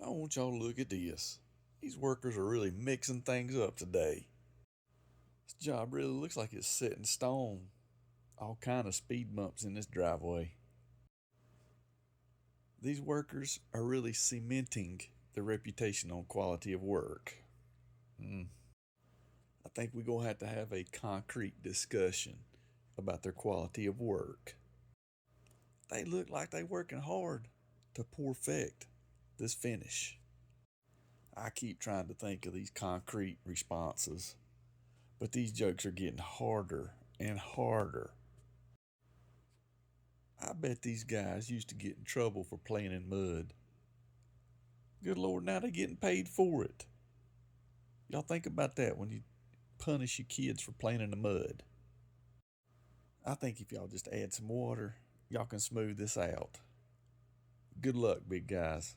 I want y'all to look at this. These workers are really mixing things up today. This job really looks like it's set in stone. All kind of speed bumps in this driveway. These workers are really cementing their reputation on quality of work. I think we're going to have a concrete discussion about their quality of work. They look like they're working hard to perfect this finish. I keep trying to think of these concrete responses, but these jokes are getting harder and harder. I bet these guys used to get in trouble for playing in mud. Good Lord, now they're getting paid for it. Y'all think about that when you punish your kids for playing in the mud. I think if y'all just add some water, y'all can smooth this out. Good luck, big guys.